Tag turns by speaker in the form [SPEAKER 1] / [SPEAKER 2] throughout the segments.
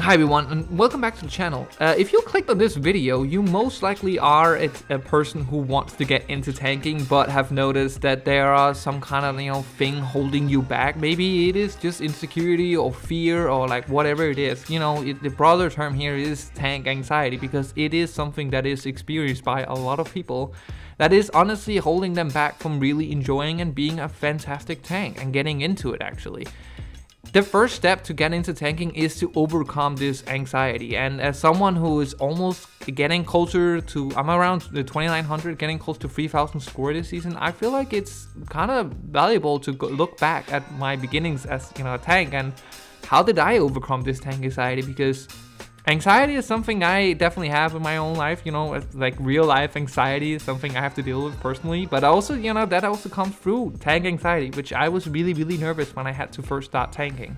[SPEAKER 1] Hi everyone, and welcome back to the channel. If you clicked on this video, you most likely are a person who wants to get into tanking but have noticed that there are some kind of, thing holding you back. Maybe it is just insecurity or fear or like whatever it is. The broader term here is tank anxiety, because it is something that is experienced by a lot of people that is honestly holding them back from really enjoying and being a fantastic tank and getting into it actually. The first step to get into tanking is to overcome this anxiety, and as someone who is almost getting closer to, I'm around the 2900, getting close to 3000 score this season, I feel like it's kind of valuable to look back at my beginnings as a tank and how did I overcome this tank anxiety, because anxiety is something I definitely have in my own life, like real life anxiety is something I have to deal with personally, but also, that also comes through tank anxiety, which I was really nervous when I had to first start tanking.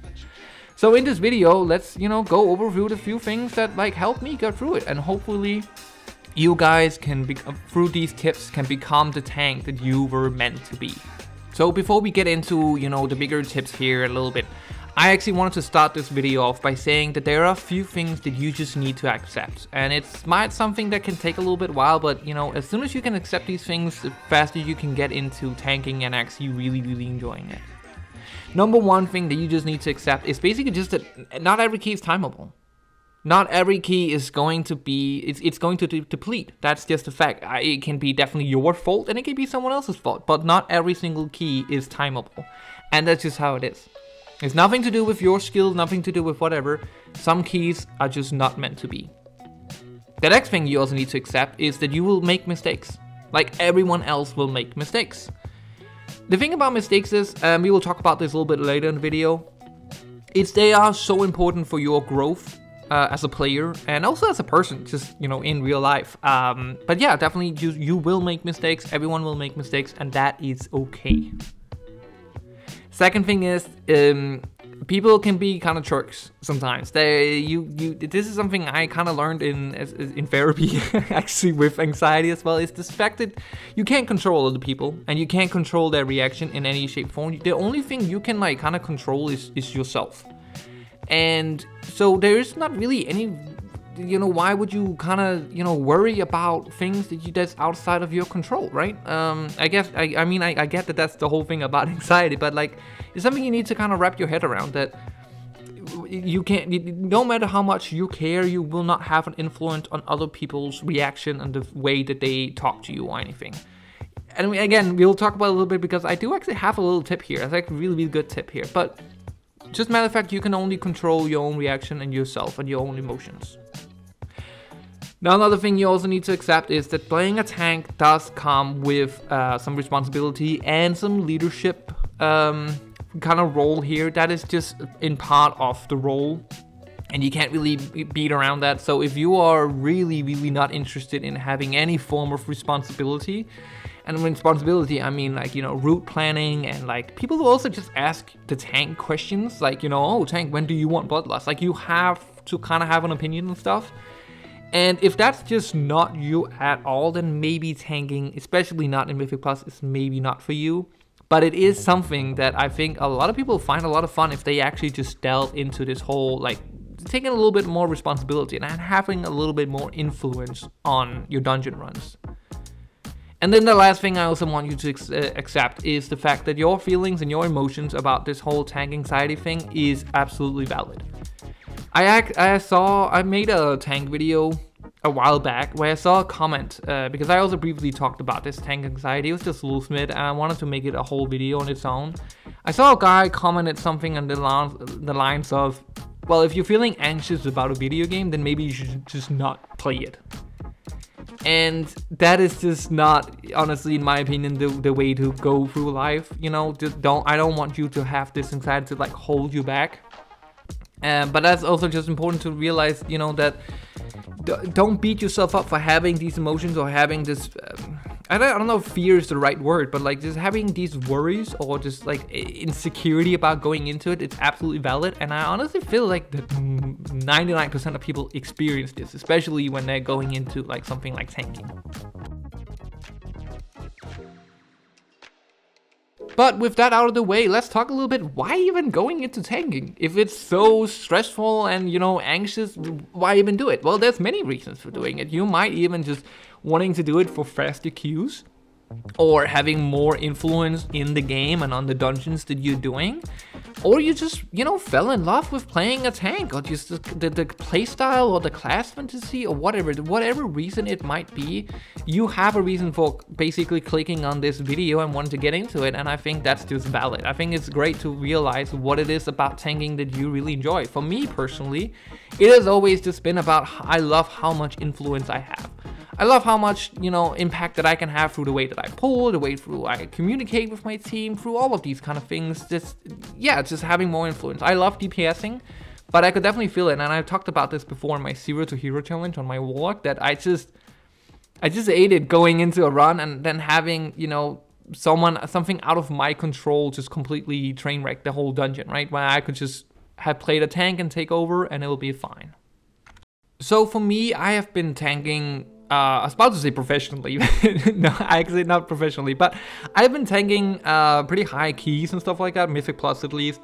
[SPEAKER 1] So in this video, let's, go over a few things that help me get through it, and hopefully you guys can, through these tips, can become the tank that you were meant to be. So before we get into, the bigger tips here a little bit, I actually wanted to start this video off by saying that there are a few things that you just need to accept. And it's something that can take a little bit while, but as soon as you can accept these things, the faster you can get into tanking and actually really enjoying it. Number one thing that you just need to accept is basically just that not every key is timeable. Not every key is going to be, it's going to deplete. That's just a fact. It can be definitely your fault and it can be someone else's fault, but not every single key is timeable. And that's just how it is. It's nothing to do with your skill, nothing to do with whatever. Some keys are just not meant to be. The next thing you also need to accept is that you will make mistakes. Like everyone else will make mistakes. The thing about mistakes is, we will talk about this a little bit later in the video, they are so important for your growth as a player and also as a person, just, in real life. But yeah, definitely you will make mistakes, everyone will make mistakes, and that is okay. Second thing is, people can be kind of jerks sometimes. This is something I kind of learned in therapy, actually, with anxiety as well. Is this fact that you can't control other people and you can't control their reaction in any shape or form. The only thing you can kind of control is yourself. And so there is not really any, why would you kind of, worry about things that's outside of your control, right? I guess, I mean, I get that that's the whole thing about anxiety, but it's something you need to kind of wrap your head around, that you can't, no matter how much you care, you will not have an influence on other people's reaction and the way that they talk to you or anything. And again, we'll talk about it a little bit, because I do actually have a little tip here. It's like a really good tip here, but just matter of fact, you can only control your own reaction and yourself and your own emotions. Now, another thing you also need to accept is that playing a tank does come with some responsibility and some leadership kind of role here. That is just in part of the role, and you can't really beat around that. So if you are really not interested in having any form of responsibility, and responsibility, I mean route planning, and people will also just ask the tank questions like, oh tank, when do you want bloodlust? You have to kind of have an opinion and stuff. And if that's just not you at all, then maybe tanking, especially not in Mythic Plus, is maybe not for you. But it is something that I think a lot of people find a lot of fun if they actually just delve into this whole, taking a little bit more responsibility and having a little bit more influence on your dungeon runs. And then the last thing I also want you to accept is the fact that your feelings and your emotions about this whole tank anxiety thing is absolutely valid. I made a tank video a while back where I saw a comment, because I also briefly talked about this tank anxiety. It was just a little smid, and I wanted to make it a whole video on its own. I saw a guy commented something on the lines of, well, if you're feeling anxious about a video game, then maybe you should just not play it. And that is just not, honestly, in my opinion, the way to go through life. I don't want you to have this anxiety to hold you back. But that's also just important to realize, that don't beat yourself up for having these emotions or having this, I don't know if fear is the right word, but just having these worries or just insecurity about going into it. It's absolutely valid, and I honestly feel like that 99% of people experience this, especially when they're going into something like tanking. But with that out of the way, let's talk a little bit, why even going into tanking? If it's so stressful and, you know, anxious, why even do it? Well, there's many reasons for doing it. You might even just wanting to do it for faster queues, or having more influence in the game and on the dungeons that you're doing, or you just, you know, fell in love with playing a tank, or just the playstyle or the class fantasy or whatever reason it might be. You have a reason for basically clicking on this video and wanting to get into it, and I think that's just valid. I think it's great to realize what it is about tanking that you really enjoy. For me personally, it has always just been about, I love how much influence I have. I love how much, you know, impact that I can have through the way that I pull, the way through I communicate with my team, through all of these kind of things. Just having more influence. I love DPSing, but I could definitely feel it. And I've talked about this before in my Zero to Hero challenge on my Warlock, that I just hated going into a run and then having, you know, something out of my control just completely train wreck the whole dungeon, right? Where I could just have played a tank and take over and it will be fine. So for me, I have been tanking, I was about to say professionally, no, actually not professionally, but I've been tanking pretty high keys and stuff like that, Mythic Plus at least,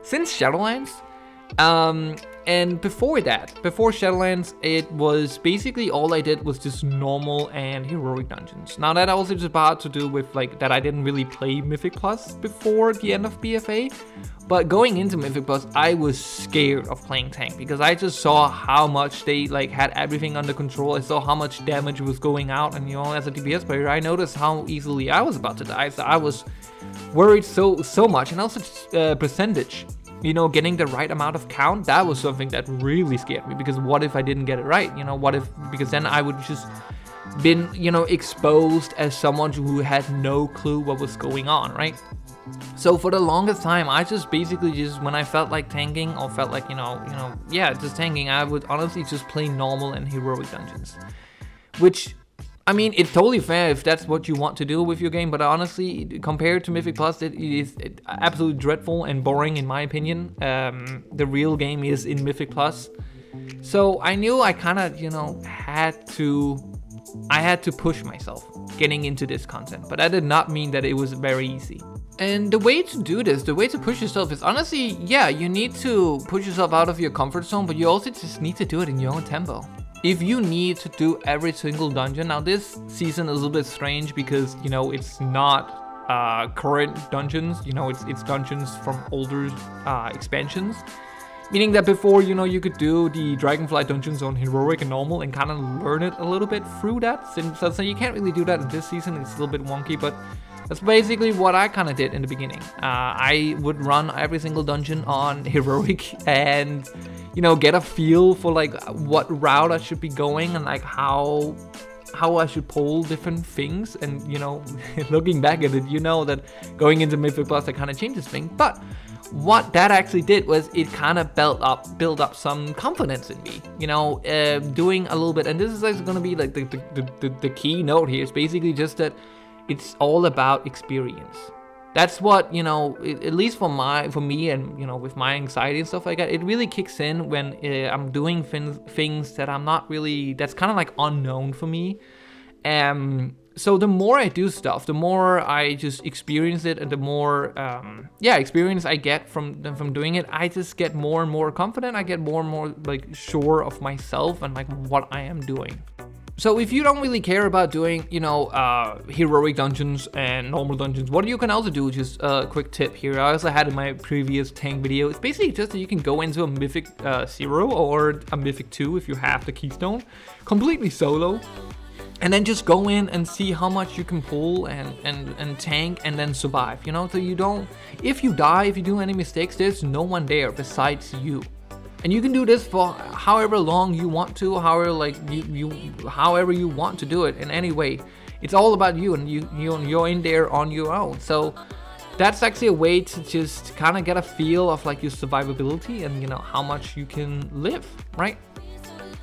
[SPEAKER 1] since Shadowlands. And before that, before Shadowlands, it was basically all I did was just normal and heroic dungeons. Now that also just about to do with like that I didn't really play Mythic Plus before the end of BFA, but going into Mythic Plus, I was scared of playing tank because I just saw how much they like had everything under control. I saw how much damage was going out, and you know, as a DPS player, I noticed how easily I was about to die. So I was worried so much, and also percentage. You know, getting the right amount of count, that was something that really scared me, because what if I didn't get it right? You know, what if, because then I would just been, you know, exposed as someone who had no clue what was going on, right? So for the longest time, I just basically just, when I felt like tanking or felt like, yeah, just tanking, I would honestly just play normal and heroic dungeons. Which, I mean, it's totally fair if that's what you want to do with your game, but honestly, compared to Mythic Plus, it is absolutely dreadful and boring in my opinion. The real game is in Mythic Plus. So I knew I kind of, you know, had to push myself getting into this content, but that did not mean that it was very easy. And the way to do this, the way to push yourself is honestly, yeah, you need to push yourself out of your comfort zone, but you also just need to do it in your own tempo. If you need to do every single dungeon, now this season is a little bit strange because, you know, it's not current dungeons, you know, it's dungeons from older expansions. Meaning that before, you know, you could do the Dragonfly dungeons on heroic and normal and kind of learn it a little bit through that. So you can't really do that in this season, it's a little bit wonky, but that's basically what I kind of did in the beginning. I would run every single dungeon on heroic and, you know, get a feel for like what route I should be going and like how I should pull different things. And, you know, looking back at it, you know that going into Mythic Plus, that kind of changes things. But what that actually did was it kind of built up some confidence in me, you know, doing a little bit. And this is going to be like the key note here. It's basically just that it's all about experience. That's what, you know, at least for me and, you know, with my anxiety and stuff like that, it really kicks in when I'm doing things that I'm not really, that's kind of like unknown for me. So the more I do stuff, the more I just experience it, and the more, experience I get from doing it, I just get more and more confident. I get more and more like sure of myself and like what I am doing. So if you don't really care about doing, you know, heroic dungeons and normal dungeons, what you can also do, just a quick tip here, I also had in my previous tank video, it's basically just that you can go into a Mythic 0 or a Mythic 2 if you have the Keystone, completely solo, and then just go in and see how much you can pull and tank and then survive, you know, so you don't, if you die, if you do any mistakes, there's no one there besides you. And you can do this for however long you want to, however you want to do it in any way. It's all about you, and you're in there on your own. So that's actually a way to just kind of get a feel of like your survivability and, you know, how much you can live, right?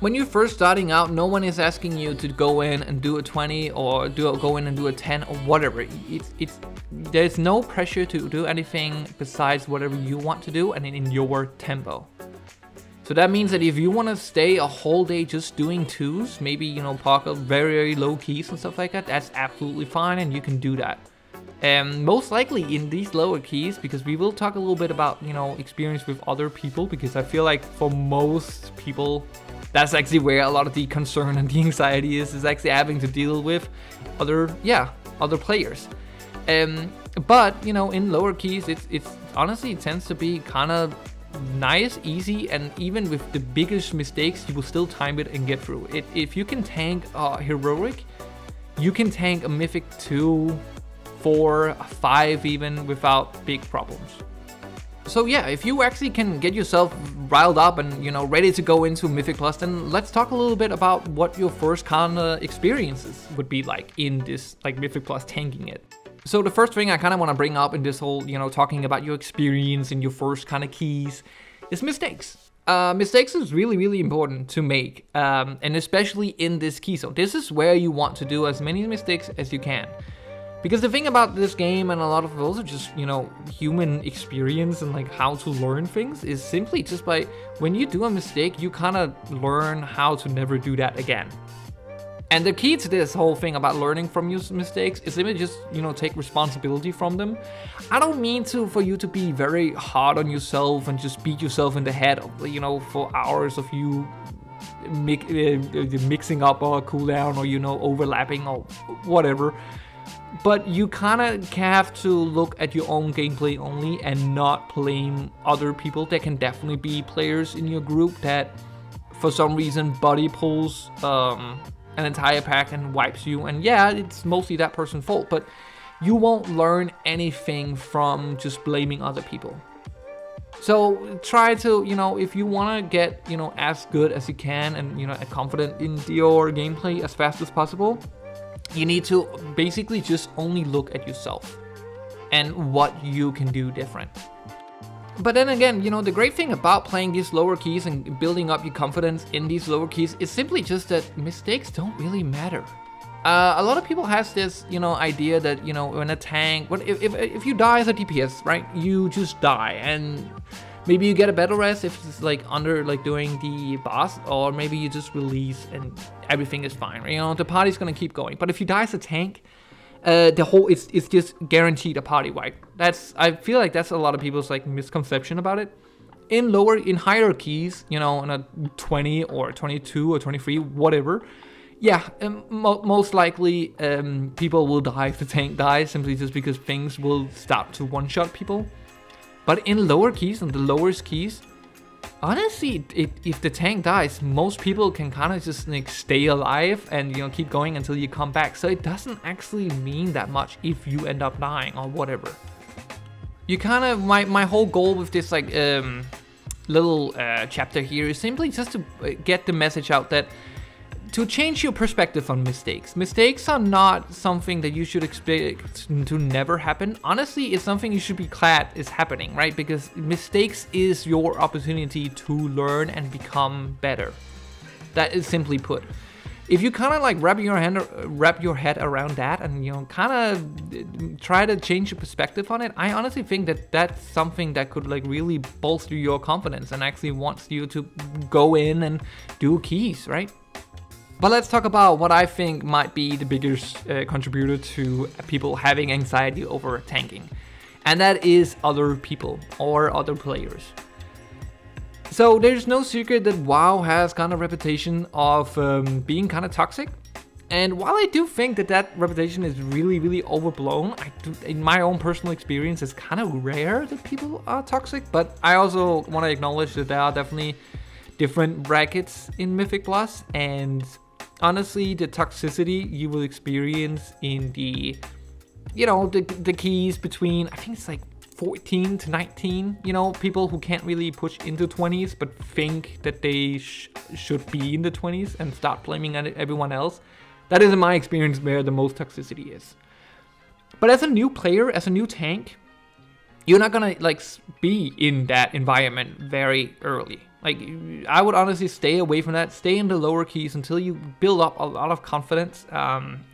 [SPEAKER 1] When you're first starting out, no one is asking you to go in and do a 20 or go in and do a 10 or whatever. There's no pressure to do anything besides whatever you want to do and in your tempo. So that means that if you want to stay a whole day just doing twos, maybe, you know, park up very low keys and stuff like that, that's absolutely fine and you can do that. Most likely in these lower keys, because we will talk a little bit about, you know, experience with other people, because I feel like for most people, that's actually where a lot of the concern and the anxiety is actually having to deal with other players. But, you know, in lower keys, it's honestly, it tends to be kind of nice, easy, and even with the biggest mistakes, you will still time it and get through it. If you can tank heroic, you can tank a mythic 2, 4, 5 even without big problems. So yeah, if you actually can get yourself riled up and, you know, ready to go into Mythic Plus, then let's talk a little bit about what your first kind of experiences would be like in this, like, Mythic Plus tanking it. So the first thing I kind of want to bring up in this whole, you know, talking about your experience in your first kind of keys is mistakes. Mistakes is really, really important to make, and especially in this key zone. This is where you want to do as many mistakes as you can. Because the thing about this game, and a lot of also just, you know, human experience and like how to learn things, is simply just by, when you do a mistake, you kind of learn how to never do that again. And the key to this whole thing about learning from your mistakes is simply just, you know, take responsibility from them. I don't mean for you to be very hard on yourself and just beat yourself in the head, you know, for hours of you mixing up a cooldown or, you know, overlapping or whatever. But you kind of have to look at your own gameplay only and not blame other people. There can definitely be players in your group that for some reason body pulls an entire pack and wipes you, and yeah, it's mostly that person's fault, but you won't learn anything from just blaming other people. So try to, you know, if you want to get, you know, as good as you can and, you know, confident in your gameplay as fast as possible, you need to basically just only look at yourself and what you can do different. But then again, you know, the great thing about playing these lower keys and building up your confidence in these lower keys is simply just that mistakes don't really matter. A lot of people has this, you know, idea that, you know, when a tank, if you die as a DPS, right, you just die, and maybe you get a battle rest if it's like under like doing the boss, or maybe you just release and everything is fine, right? You know, the party's gonna keep going. But if you die as a tank, it's just guaranteed a party wipe. I feel like that's a lot of people's like misconception about it. In higher keys, you know, in a 20 or 22 or 23, whatever, yeah, most likely people will die if the tank dies, simply just because things will start to one-shot people. But in lower keys, and the lowest keys, honestly, if the tank dies, most people can kind of just like stay alive and, you know, keep going until you come back. So it doesn't actually mean that much if you end up dying or whatever. You kind of, my whole goal with this like little chapter here is simply just to get the message out that to change your perspective on mistakes. Mistakes are not something that you should expect to never happen. Honestly, it's something you should be glad is happening, right? Because mistakes is your opportunity to learn and become better. That is simply put. If you kind of like wrap your head around that and, you know, kind of try to change your perspective on it, I honestly think that that's something that could like really bolster your confidence and actually wants you to go in and do keys, right? But let's talk about what I think might be the biggest contributor to people having anxiety over tanking. And that is other people or other players. So there's no secret that WoW has kind of reputation of being kind of toxic. And while I do think that reputation is really, really overblown, in my own personal experience, it's kind of rare that people are toxic. But I also want to acknowledge that there are definitely different brackets in Mythic Plus, and honestly, the toxicity you will experience in the, you know, the keys between, I think it's like 14 to 19, you know, people who can't really push into 20s but think that they should be in the 20s and start blaming everyone else. That is, in my experience, where the most toxicity is. But as a new player, as a new tank, you're not gonna like be in that environment very early. Like, I would honestly stay away from that. Stay in the lower keys until you build up a lot of confidence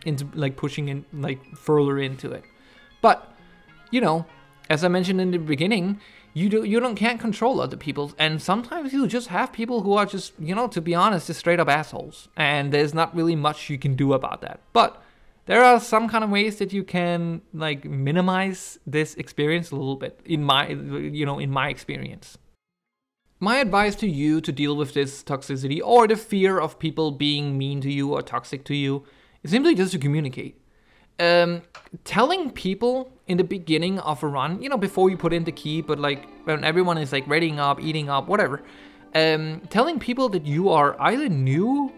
[SPEAKER 1] into like pushing in like further into it. But, you know, as I mentioned in the beginning, you can't control other people, and sometimes you just have people who are just, you know, to be honest, just straight up assholes, and there's not really much you can do about that. But there are some kind of ways that you can like minimize this experience a little bit in my experience. My advice to you to deal with this toxicity or the fear of people being mean to you or toxic to you is simply just to communicate. Telling people in the beginning of a run, before you put in the key, but like when everyone is like readying up, eating up, whatever, telling people that you are either new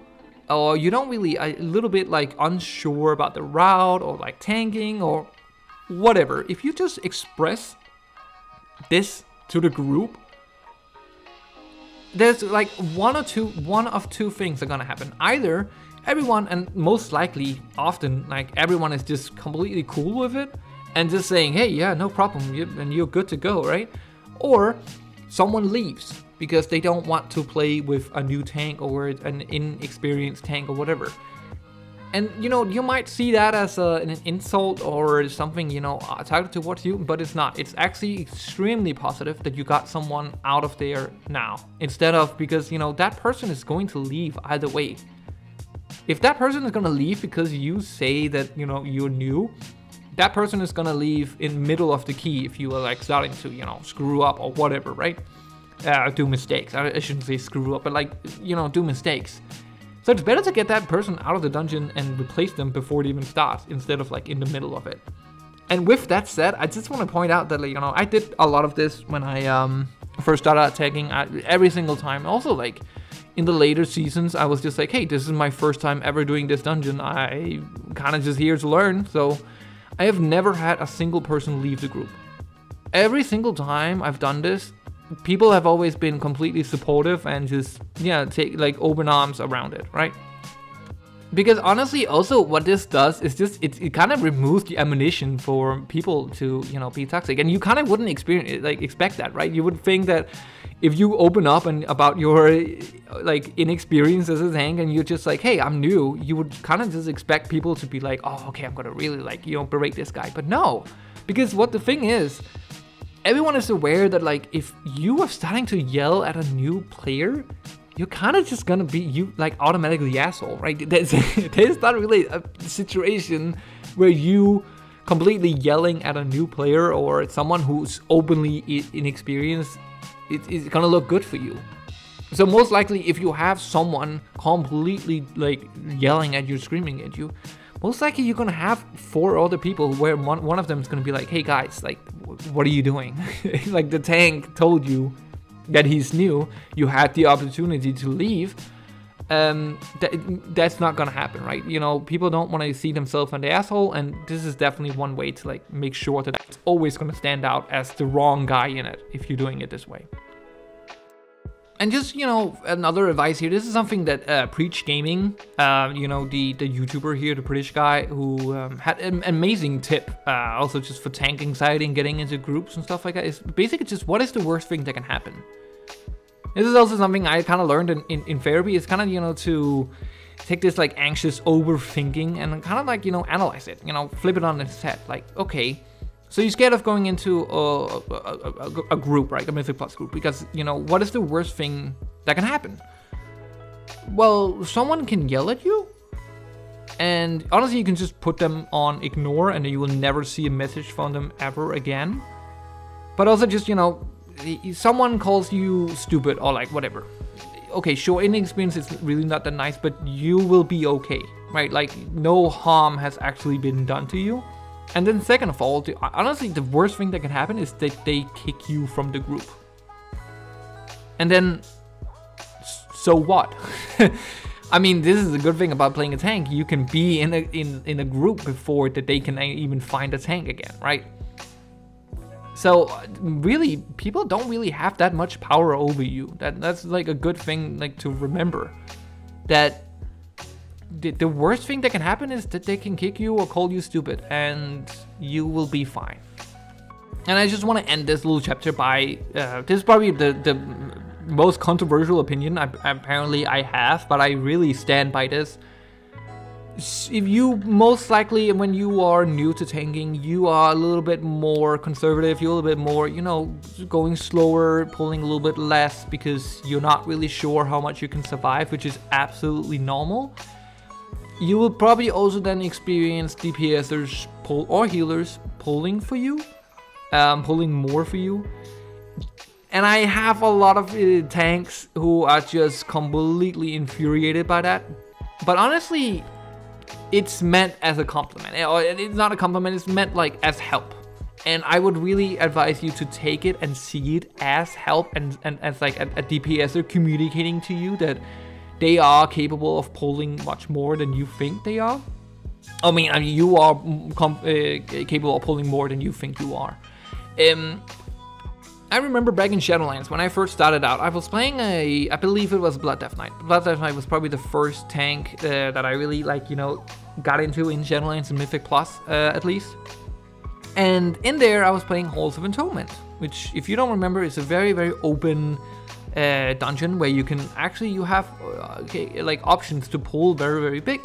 [SPEAKER 1] or you don't really, a little bit like unsure about the route or like tanking or whatever. If you just express this to the group, there's like one of two things are gonna happen. Either everyone, and most likely often like everyone is just completely cool with it and just saying, hey, yeah, no problem, and you're good to go, right? Or someone leaves because they don't want to play with a new tank or an inexperienced tank or whatever. And you might see that as an insult or something, targeted towards you, but it's not. It's actually extremely positive that you got someone out of there now, instead of, because that person is going to leave either way. If that person is gonna leave because you say that you're new, that person is gonna leave in middle of the key if you are like starting to screw up or whatever, right? Do mistakes. I shouldn't say screw up, but like do mistakes. So it's better to get that person out of the dungeon and replace them before it even starts, instead of like in the middle of it. And with that said, I just want to point out that I did a lot of this when I first started tagging every single time. Also like in the later seasons, I was just like, hey, this is my first time ever doing this dungeon. I kind of just here to learn. So I have never had a single person leave the group. Every single time I've done this, people have always been completely supportive and just, take like open arms around it, right? Because honestly, also what this does is just, it kind of removes the ammunition for people to, be toxic. And you kind of wouldn't expect that, right? You would think that if you open up and about your like inexperience as a tank and you're just like, hey, I'm new, you would kind of just expect people to be like, oh, okay, I'm gonna really like, berate this guy. But no, because what the thing is, everyone is aware that like if you are starting to yell at a new player, you're kind of just gonna be automatically the asshole, right? There's not really a situation where you completely yelling at a new player or someone who's openly inexperienced, it's gonna look good for you. So most likely, if you have someone completely like yelling at you, screaming at you, most likely you're gonna have 4 other people where one of them is gonna be like, hey guys, like, what are you doing? Like the tank told you that he's new, you had the opportunity to leave. That's not gonna happen, right? People don't want to see themselves as the asshole, and this is definitely one way to like make sure that it's always gonna stand out as the wrong guy in it if you're doing it this way. And just, another advice here, this is something that Preach Gaming, the YouTuber here, the British guy, who had an amazing tip, also just for tank anxiety and getting into groups and stuff like that, is basically just what is the worst thing that can happen? This is also something I kind of learned in therapy. It's kind of, to take this like anxious overthinking and kind of like, analyze it, flip it on its head. Like, okay, so you're scared of going into a group, right? A Mythic Plus group, because, what is the worst thing that can happen? Well, someone can yell at you, and honestly, you can just put them on ignore, and you will never see a message from them ever again. But also just, someone calls you stupid or like whatever. Okay, sure, inexperience is really not that nice, but you will be okay, right? Like, no harm has actually been done to you. And then second of all, honestly, the worst thing that can happen is that they kick you from the group. And then, so what? I mean, this is a good thing about playing a tank. You can be in a group before that they can even find a tank again, right? So really, people don't really have that much power over you. That's like a good thing like to remember. That the worst thing that can happen is that they can kick you or call you stupid, and you will be fine. And I just want to end this little chapter by, this is probably the most controversial opinion apparently I have, but I really stand by this. If you, most likely when you are new to tanking, you are a little bit more conservative, you're a little bit more, going slower, pulling a little bit less because you're not really sure how much you can survive, which is absolutely normal. You will probably also then experience DPSers pull or healers pulling for you, pulling more for you. And I have a lot of tanks who are just completely infuriated by that. But honestly, it's meant as a compliment. It's not a compliment, it's meant like as help. And I would really advise you to take it and see it as help and as like a DPSer communicating to you that they are capable of pulling much more than you think they are. I mean you are capable of pulling more than you think you are. I remember back in Shadowlands when I first started out, I was playing I believe it was Blood Death Knight. Blood Death Knight was probably the first tank that I really like, you know, got into in Shadowlands and Mythic Plus at least. And in there I was playing Halls of Entombment, which if you don't remember is a very, very open dungeon where you can actually, you have like options to pull very, very big.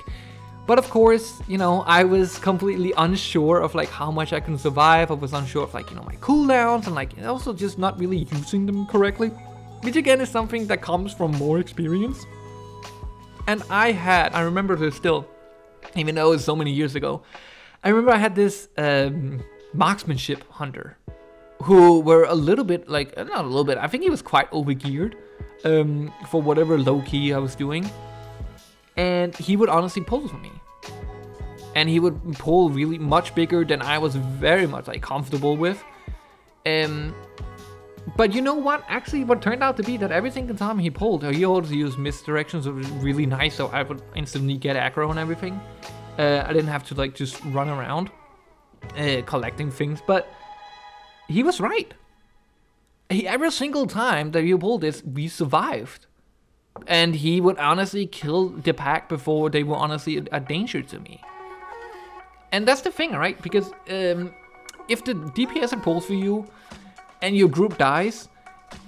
[SPEAKER 1] But of course, you know, I was completely unsure of like how much I can survive. I was unsure of like, you know, my cooldowns and like also just not really using them correctly. Which again is something that comes from more experience. And I remember this still, even though it's so many years ago. I remember I had this marksmanship hunter who were a little bit like, not a little bit, I think he was quite overgeared for whatever low key I was doing. And he would honestly pull for me. And he would pull really much bigger than I was very much like comfortable with. But you know what? Actually, what turned out to be that every single time he pulled, he always used misdirections, so it was really nice. So I would instantly get aggro and everything. I didn't have to like just run around collecting things. But he was right. Every single time that you pulled this, we survived. And he would honestly kill the pack before they were honestly a danger to me. And that's the thing, right? Because if the DPS pulls for you and your group dies,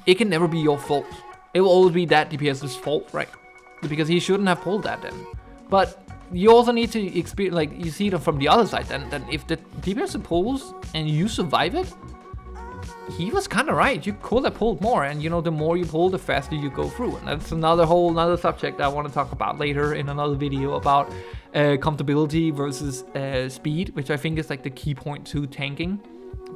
[SPEAKER 1] it can never be your fault. It will always be that DPS's fault, right? Because he shouldn't have pulled that then. But you also need to experience, like, you see it from the other side then. That if the DPS pulls and you survive it, he was kind of right. You could have pulled more, and you know, the more you pull, the faster you go through. And that's another subject I want to talk about later in another video about comfortability versus speed, which I think is like the key point to tanking.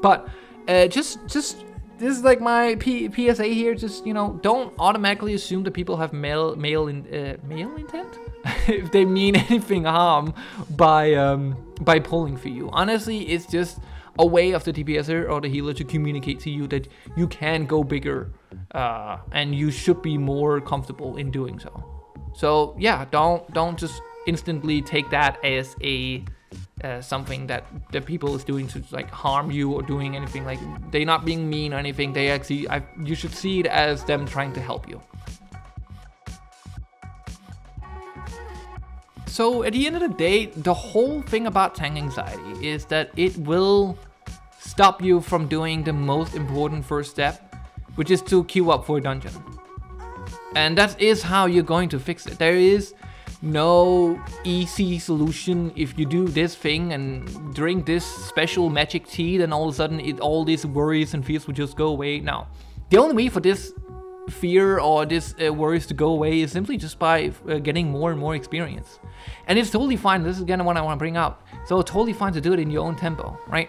[SPEAKER 1] But just this is like my PSA here. Just, you know, don't automatically assume that people have male intent if they mean anything harm by pulling for you. Honestly, it's just a way of the DPSer or the healer to communicate to you that you can go bigger and you should be more comfortable in doing so. So yeah, don't just instantly take that as a something that the people is doing to like harm you or doing anything. Like, they're not being mean or anything. They actually, you should see it as them trying to help you. So at the end of the day, the whole thing about tank anxiety is that it will stop you from doing the most important first step, which is to queue up for a dungeon. And that is how you're going to fix it. There is no easy solution. If you do this thing and drink this special magic tea, then all of a sudden all these worries and fears will just go away. Now, the only way for this fear or this worries to go away is simply just by getting more and more experience. And it's totally fine. This is again what I want to bring up. So it's totally fine to do it in your own tempo, right?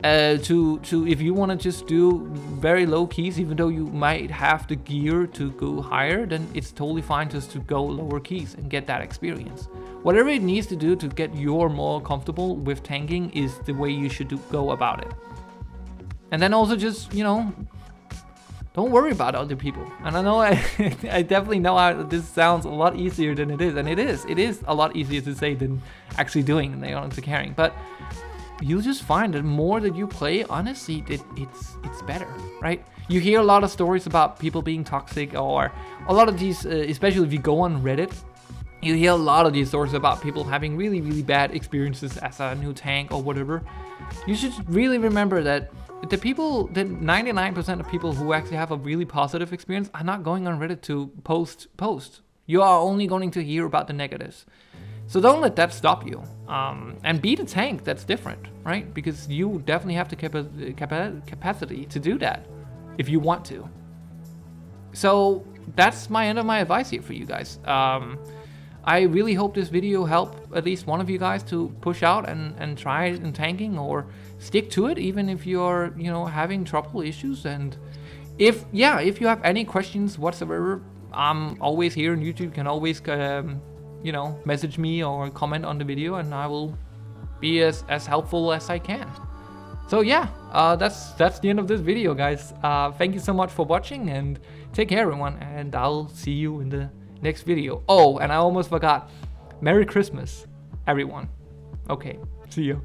[SPEAKER 1] If you want to just do very low keys, even though you might have the gear to go higher, then it's totally fine just to go lower keys and get that experience. Whatever it needs to do to get you more comfortable with tanking is the way you should go about it. And then also just, you know, don't worry about other people. And I know I definitely know how this sounds a lot easier than it is. And it is a lot easier to say than actually doing and honestly caring. But you'll just find that more that you play, honestly, it's better, right? You hear a lot of stories about people being toxic, or a lot of these, especially if you go on Reddit, you hear a lot of these stories about people having really, really bad experiences as a new tank or whatever. You should really remember that the 99% of people who actually have a really positive experience are not going on Reddit to post. You are only going to hear about the negatives. So don't let that stop you. And be the tank that's different, right? Because you definitely have the capacity to do that if you want to. So that's my end of my advice here for you guys. I really hope this video helped at least one of you guys to push out and try it in tanking, or stick to it even if you're, you know, having trouble issues. And if you have any questions whatsoever, I'm always here on YouTube. You can always you know, message me or comment on the video, and I will be as helpful as I can. So yeah, that's the end of this video, guys. Thank you so much for watching, and take care, everyone, and I'll see you in the next video. Oh, and I almost forgot. Merry Christmas, everyone. Okay, see you.